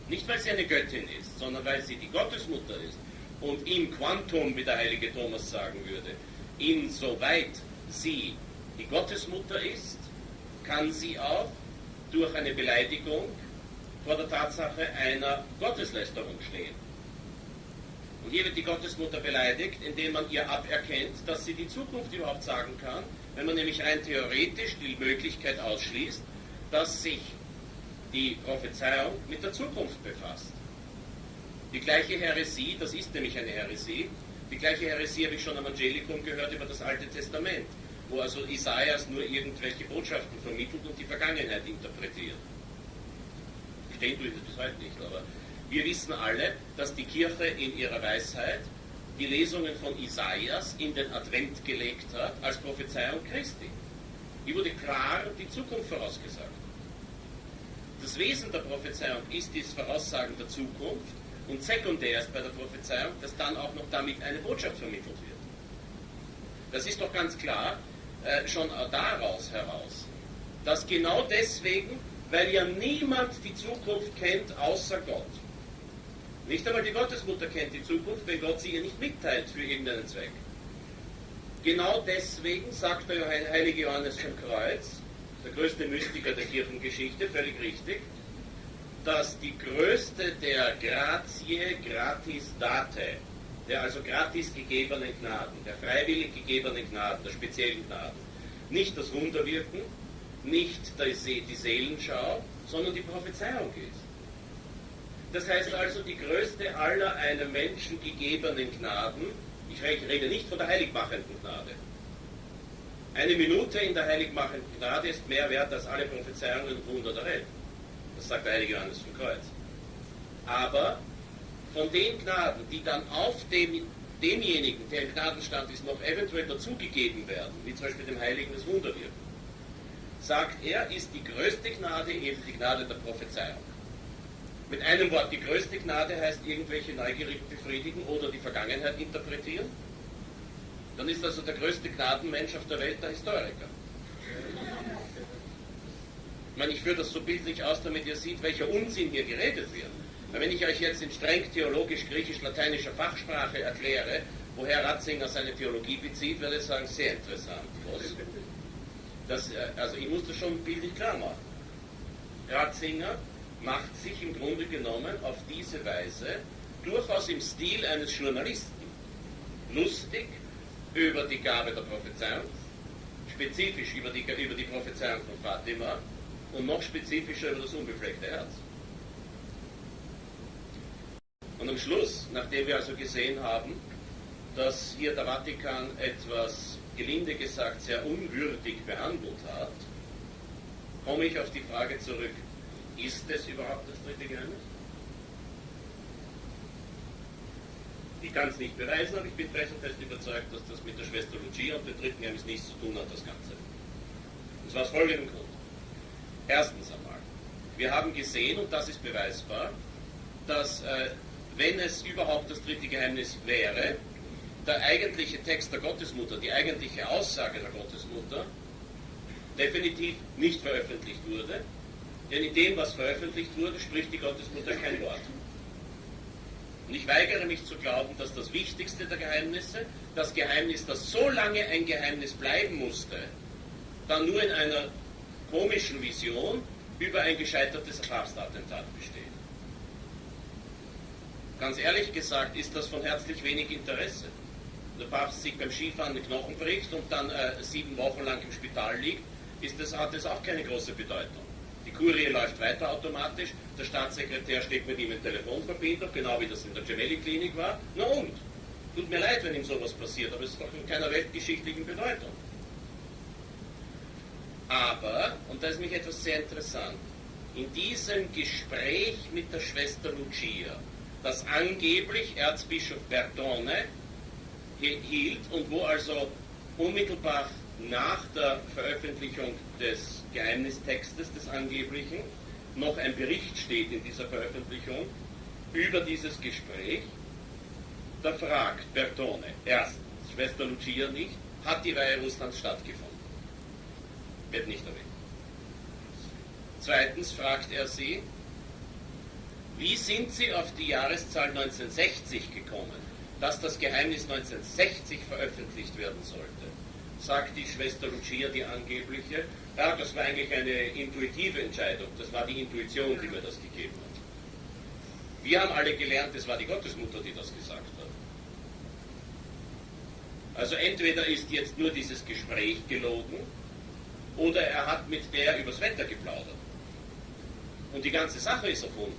Nicht, weil sie eine Göttin ist, sondern weil sie die Gottesmutter ist. Und im Quantum, wie der heilige Thomas sagen würde, insoweit sie die Gottesmutter ist, kann sie auch durch eine Beleidigung vor der Tatsache einer Gotteslästerung stehen. Und hier wird die Gottesmutter beleidigt, indem man ihr aberkennt, dass sie die Zukunft überhaupt sagen kann, wenn man nämlich rein theoretisch die Möglichkeit ausschließt, dass sich die Prophezeiung mit der Zukunft befasst. Die gleiche Häresie, das ist nämlich eine Häresie, die gleiche Häresie habe ich schon am Angelikum gehört über das Alte Testament, wo also Isaias nur irgendwelche Botschaften vermittelt und die Vergangenheit interpretiert. Verstehen tue ich das bis heute nicht, aber wir wissen alle, dass die Kirche in ihrer Weisheit die Lesungen von Isaias in den Advent gelegt hat als Prophezeiung Christi. Hier wurde klar die Zukunft vorausgesagt. Das Wesen der Prophezeiung ist das Voraussagen der Zukunft und sekundär ist bei der Prophezeiung, dass dann auch noch damit eine Botschaft vermittelt wird. Das ist doch ganz klar, schon daraus heraus, dass genau deswegen, weil ja niemand die Zukunft kennt außer Gott. Nicht einmal die Gottesmutter kennt die Zukunft, wenn Gott sie ihr nicht mitteilt für irgendeinen Zweck. Genau deswegen sagt der heilige Johannes vom Kreuz, der größte Mystiker der Kirchengeschichte, völlig richtig, dass die größte der Gratiae gratis date, der also gratis gegebenen Gnaden, der freiwillig gegebenen Gnaden, der speziellen Gnaden, nicht das Wunderwirken, nicht die Seelenschau, sondern die Prophezeiung ist. Das heißt also, die größte aller einem Menschen gegebenen Gnaden, ich rede nicht von der heiligmachenden Gnade, Eine Minute in der heiligmachenden Gnade ist mehr wert als alle Prophezeiungen und Wunder der Welt. Das sagt der heilige Johannes vom Kreuz. Aber von den Gnaden, die dann auf demjenigen, der im Gnadenstand ist, noch eventuell dazugegeben werden, wie zum Beispiel dem Heiligen das Wunderwirken, sagt er, ist die größte Gnade eben die Gnade der Prophezeiung. Mit einem Wort, die größte Gnade heißt irgendwelche Neugierigen befriedigen oder die Vergangenheit interpretieren. Dann ist also der größte Gnadenmensch auf der Welt der Historiker. Ich meine, ich führe das so bildlich aus, damit ihr seht, welcher Unsinn hier geredet wird. Weil wenn ich euch jetzt in streng theologisch-griechisch-lateinischer Fachsprache erkläre, woher Ratzinger seine Theologie bezieht, werde ich sagen, sehr interessant. Also ich muss das schon bildlich klar machen. Ratzinger macht sich im Grunde genommen auf diese Weise durchaus im Stil eines Journalisten lustig über die Gabe der Prophezeiung, spezifisch über die Prophezeiung von Fatima und noch spezifischer über das unbefleckte Herz. Und am Schluss, nachdem wir also gesehen haben, dass hier der Vatikan etwas, gelinde gesagt, sehr unwürdig behandelt hat, komme ich auf die Frage zurück, ist es überhaupt das dritte Geheimnis? Ich kann es nicht beweisen, aber ich bin felsenfest überzeugt, dass das mit der Schwester Lucia und dem dritten Geheimnis nichts zu tun hat, das Ganze. Und zwar aus folgendem Grund. Erstens einmal, wir haben gesehen, und das ist beweisbar, dass wenn es überhaupt das dritte Geheimnis wäre, der eigentliche Text der Gottesmutter, die eigentliche Aussage der Gottesmutter, definitiv nicht veröffentlicht wurde, denn in dem, was veröffentlicht wurde, spricht die Gottesmutter kein Wort. Und ich weigere mich zu glauben, dass das Wichtigste der Geheimnisse, das Geheimnis, das so lange ein Geheimnis bleiben musste, dann nur in einer komischen Vision über ein gescheitertes Papstattentat besteht. Ganz ehrlich gesagt ist das von herzlich wenig Interesse. Der Papst sich beim Skifahren den Knochen bricht und dann 7 Wochen lang im Spital liegt, hat das auch keine große Bedeutung. Die Kurie läuft weiter automatisch, der Staatssekretär steht mit ihm in Telefonverbindung, genau wie das in der Gemelli-Klinik war. Na und? Tut mir leid, wenn ihm sowas passiert, aber es ist doch in keiner weltgeschichtlichen Bedeutung. Aber, und da ist mich etwas sehr interessant, in diesem Gespräch mit der Schwester Lucia, das angeblich Erzbischof Bertone hielt und wo also unmittelbar nach der Veröffentlichung des Geheimnistextes des Angeblichen noch ein Bericht steht in dieser Veröffentlichung über dieses Gespräch, da fragt Bertone erstens, Schwester Lucia nicht, hat die Weihe Russlands stattgefunden? Wird nicht erwähnt. Zweitens fragt er sie, wie sind Sie auf die Jahreszahl 1960 gekommen, dass das Geheimnis 1960 veröffentlicht werden sollte? Sagt die Schwester Lucia, die angebliche, ja, das war eigentlich eine intuitive Entscheidung, das war die Intuition, die mir das gegeben hat. Wir haben alle gelernt, es war die Gottesmutter, die das gesagt hat. Also entweder ist jetzt nur dieses Gespräch gelogen, oder er hat mit der übers Wetter geplaudert. Und die ganze Sache ist erfunden.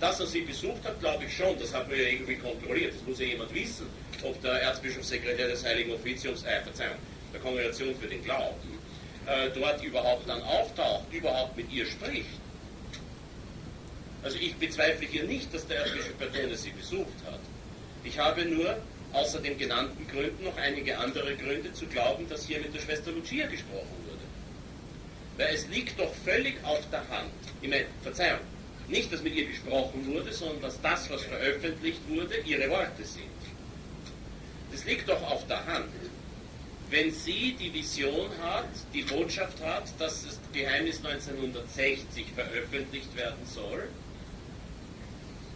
Dass er sie besucht hat, glaube ich schon, das hat man ja irgendwie kontrolliert. Das muss ja jemand wissen, ob der Erzbischofssekretär des Heiligen Offiziums, der Kongregation für den Glauben, dort überhaupt dann auftaucht, überhaupt mit ihr spricht. Also ich bezweifle hier nicht, dass der Erzbischof Bertone sie besucht hat. Ich habe nur außer den genannten Gründen noch einige andere Gründe zu glauben, dass hier mit der Schwester Lucia gesprochen wurde. Weil es liegt doch völlig auf der Hand, ich meine, Verzeihung, nicht, dass mit ihr gesprochen wurde, sondern dass das, was veröffentlicht wurde, ihre Worte sind. Das liegt doch auf der Hand. Wenn sie die Vision hat, die Botschaft hat, dass das Geheimnis 1960 veröffentlicht werden soll,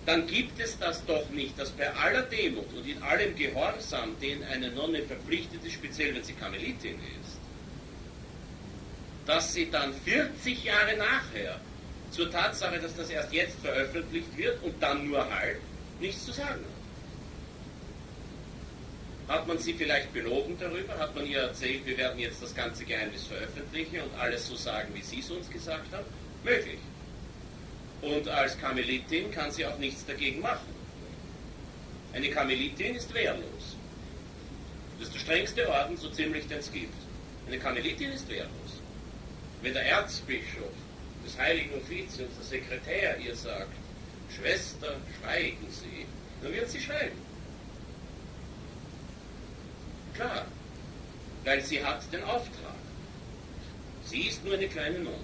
dann gibt es das doch nicht, dass bei aller Demut und in allem Gehorsam, den eine Nonne verpflichtet ist, speziell wenn sie Karmelitin ist, dass sie dann 40 Jahre nachher zur Tatsache, dass das erst jetzt veröffentlicht wird und dann nur halb, nichts zu sagen hat. Hat man sie vielleicht belogen darüber? Hat man ihr erzählt, wir werden jetzt das ganze Geheimnis veröffentlichen und alles so sagen, wie sie es uns gesagt haben? Möglich. Und als Karmelitin kann sie auch nichts dagegen machen. Eine Karmelitin ist wehrlos. Das ist der strengste Orden, so ziemlich, den es gibt. Eine Karmelitin ist wehrlos. Wenn der Erzbischof des Heiligen Offiziums, der Sekretär, ihr sagt, Schwester, schweigen Sie, dann wird sie schweigen. Klar, weil sie hat den Auftrag. Sie ist nur eine kleine Nonne.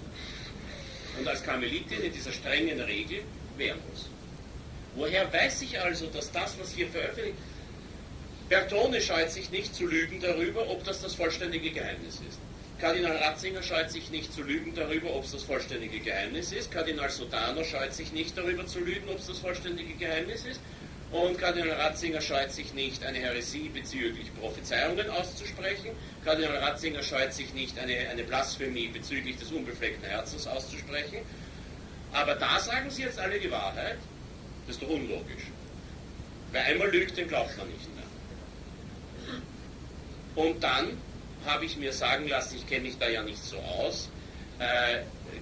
Und als Karmelitin in dieser strengen Regel wehrlos. Woher weiß ich also, dass das, was hier veröffentlicht, Bertone scheut sich nicht zu lügen darüber, ob das vollständige Geheimnis ist. Kardinal Ratzinger scheut sich nicht zu lügen darüber, ob es das vollständige Geheimnis ist. Kardinal Sodano scheut sich nicht darüber zu lügen, ob es das vollständige Geheimnis ist. Und Kardinal Ratzinger scheut sich nicht, eine Häresie bezüglich Prophezeiungen auszusprechen. Kardinal Ratzinger scheut sich nicht, eine Blasphemie bezüglich des unbefleckten Herzens auszusprechen. Aber da sagen sie jetzt alle die Wahrheit. Das ist doch unlogisch. Wer einmal lügt, den glaubt man nicht mehr. Und dann habe ich mir sagen lassen, ich kenne mich da ja nicht so aus,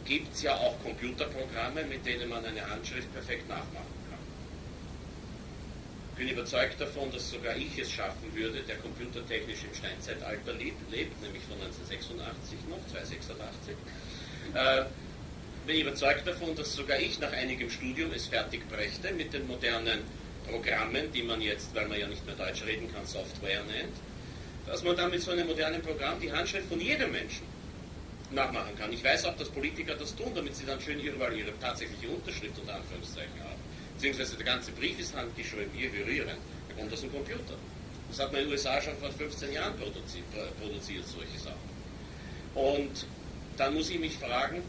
gibt es ja auch Computerprogramme, mit denen man eine Handschrift perfekt nachmachen kann. Ich bin überzeugt davon, dass sogar ich es schaffen würde, der computertechnisch im Steinzeitalter lebt, nämlich von 1986 noch, 286. Bin überzeugt davon, dass sogar ich nach einigem Studium es fertig brächte mit den modernen Programmen, die man jetzt, weil man ja nicht mehr Deutsch reden kann, Software nennt, dass man dann mit so einem modernen Programm die Handschrift von jedem Menschen nachmachen kann. Ich weiß auch, dass Politiker das tun, damit sie dann schön überall ihre tatsächliche Unterschrift unter Anführungszeichen haben. Beziehungsweise der ganze Brief ist handgeschrieben, wir rühren. Da kommt aus dem Computer. Das hat man in den USA schon vor 15 Jahren produziert, solche Sachen. Und dann muss ich mich fragen,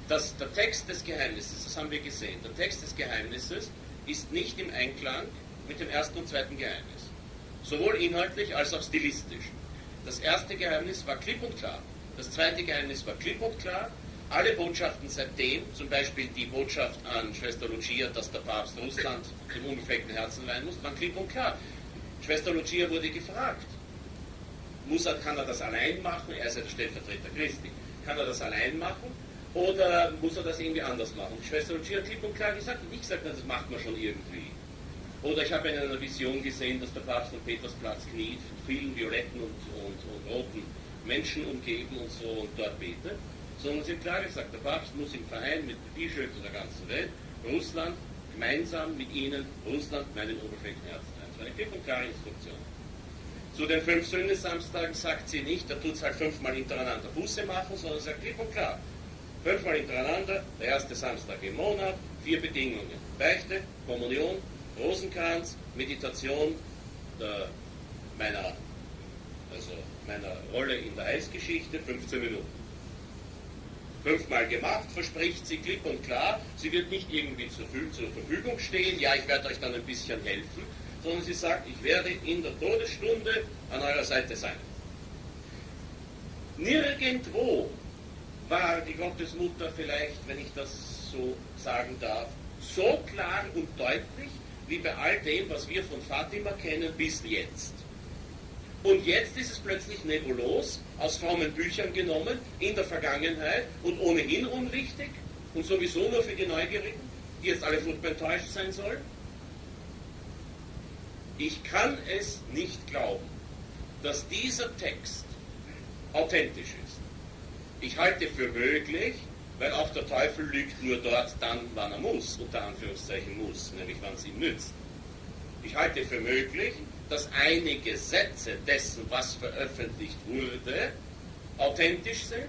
dass der Text des Geheimnisses, das haben wir gesehen, der Text des Geheimnisses ist nicht im Einklang mit dem ersten und zweiten Geheimnis. Sowohl inhaltlich als auch stilistisch. Das erste Geheimnis war klipp und klar. Das zweite Geheimnis war klipp und klar. Alle Botschaften seitdem, zum Beispiel die Botschaft an Schwester Lucia, dass der Papst Russland dem unbefleckten Herzen weihen muss, waren klipp und klar. Schwester Lucia wurde gefragt, kann er das allein machen? Er ist ja der Stellvertreter Christi. Kann er das allein machen? Oder muss er das irgendwie anders machen? Schwester Lucia hat klipp und klar gesagt, und ich sagte, das macht man schon irgendwie. Oder ich habe in einer Vision gesehen, dass der Papst am Petersplatz kniet, von vielen violetten und roten Menschen umgeben und so und dort betet. Sondern sie hat klar gesagt, der Papst muss im Verein mit den Bischöfen der ganzen Welt Russland gemeinsam mit ihnen Russland meinen unbefleckten Herzen ein. Das war eine klipp und klare Instruktion. Zu den 5 Sühne-Samstagen sagt sie nicht, da tut es halt 5-mal hintereinander Buße machen, sondern sagt klipp und klar. 5-mal hintereinander, der erste Samstag im Monat, 4 Bedingungen. Beichte, Kommunion, Rosenkranz, Meditation meiner Rolle in der Eisgeschichte, 15 Minuten. 5-mal gemacht, verspricht sie klipp und klar, sie wird nicht irgendwie zur Verfügung stehen, ja, ich werde euch dann ein bisschen helfen, sondern sie sagt, ich werde in der Todesstunde an eurer Seite sein. Nirgendwo war die Gottesmutter vielleicht, wenn ich das so sagen darf, so klar und deutlich, wie bei all dem, was wir von Fatima kennen, bis jetzt. Und jetzt ist es plötzlich nebulos, aus frommen Büchern genommen, in der Vergangenheit und ohnehin unrichtig und sowieso nur für die Neugierigen, die jetzt alle furchtbar enttäuscht sein sollen. Ich kann es nicht glauben, dass dieser Text authentisch ist. Ich halte für möglich, weil auch der Teufel lügt nur dort dann, wann er muss, unter Anführungszeichen muss, nämlich wann es ihm nützt. Ich halte für möglich, dass einige Sätze dessen, was veröffentlicht wurde, authentisch sind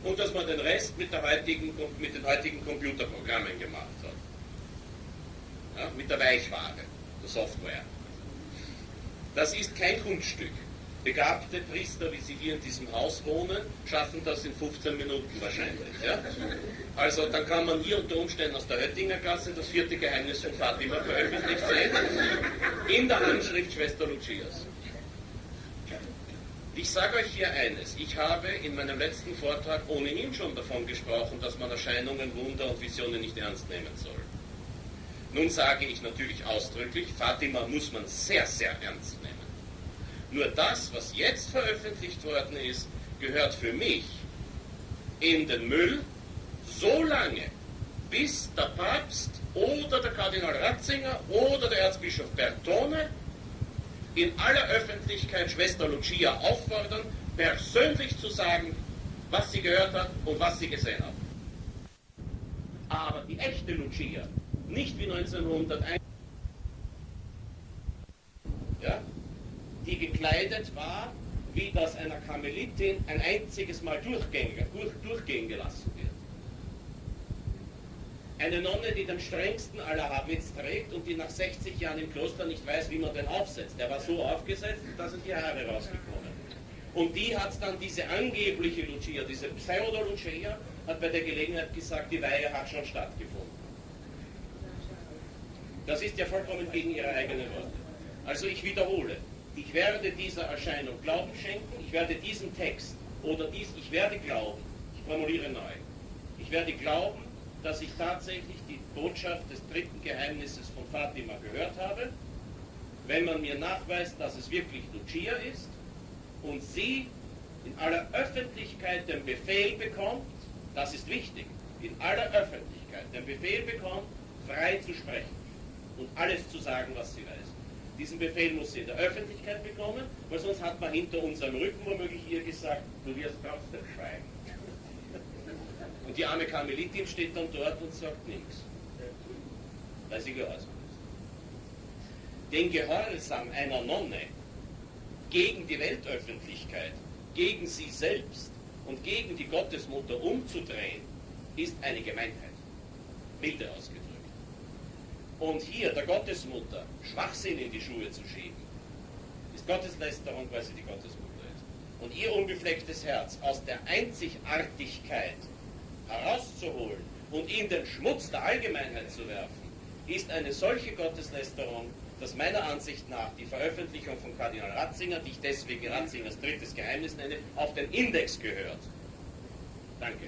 und dass man den Rest mit den heutigen Computerprogrammen gemacht hat. Ja, mit der Weichware, der Software. Das ist kein Kunststück. Begabte Priester, wie sie hier in diesem Haus wohnen, schaffen das in 15 Minuten wahrscheinlich. Ja? Also dann kann man hier unter Umständen aus der Ratzinger Gasse das 4. Geheimnis von Fatima veröffentlicht sehen, in der Handschrift Schwester Lucias. Ich sage euch hier eines, ich habe in meinem letzten Vortrag ohnehin schon davon gesprochen, dass man Erscheinungen, Wunder und Visionen nicht ernst nehmen soll. Nun sage ich natürlich ausdrücklich, Fatima muss man sehr, sehr ernst nehmen. Nur das, was jetzt veröffentlicht worden ist, gehört für mich in den Müll, so lange, bis der Papst oder der Kardinal Ratzinger oder der Erzbischof Bertone in aller Öffentlichkeit Schwester Lucia auffordern, persönlich zu sagen, was sie gehört hat und was sie gesehen hat. Aber die echte Lucia, nicht wie 1901, ja, die gekleidet war, wie das einer Karmelitin ein einziges Mal durchgehen gelassen wird. Eine Nonne, die den strengsten aller Habits trägt und die nach 60 Jahren im Kloster nicht weiß, wie man den aufsetzt. Der war so aufgesetzt, da sind die Haare rausgekommen. Und die hat dann diese angebliche Lucia, diese Pseudo-Lucia, hat bei der Gelegenheit gesagt, die Weihe hat schon stattgefunden. Das ist ja vollkommen gegen ihre eigenen Worte. Also ich wiederhole, ich werde dieser Erscheinung Glauben schenken, ich werde diesen Text ich werde glauben, ich formuliere neu, ich werde glauben, dass ich tatsächlich die Botschaft des dritten Geheimnisses von Fatima gehört habe, wenn man mir nachweist, dass es wirklich Lucia ist und sie in aller Öffentlichkeit den Befehl bekommt, das ist wichtig, in aller Öffentlichkeit den Befehl bekommt, frei zu sprechen und alles zu sagen, was sie weiß. Diesen Befehl muss sie in der Öffentlichkeit bekommen, weil sonst hat man hinter unserem Rücken womöglich ihr gesagt, du wirst trotzdem schweigen. Und die arme Karmelitin steht dann dort und sagt nichts, weil sie gehorsam ist. Den Gehorsam einer Nonne gegen die Weltöffentlichkeit, gegen sie selbst und gegen die Gottesmutter umzudrehen, ist eine Gemeinheit, milde ausgedrückt. Und hier der Gottesmutter Schwachsinn in die Schuhe zu schieben, ist Gotteslästerung, weil sie die Gottesmutter ist. Und ihr unbeflecktes Herz aus der Einzigartigkeit herauszuholen und in den Schmutz der Allgemeinheit zu werfen, ist eine solche Gotteslästerung, dass meiner Ansicht nach die Veröffentlichung von Kardinal Ratzinger, die ich deswegen Ratzingers drittes Geheimnis nenne, auf den Index gehört. Danke.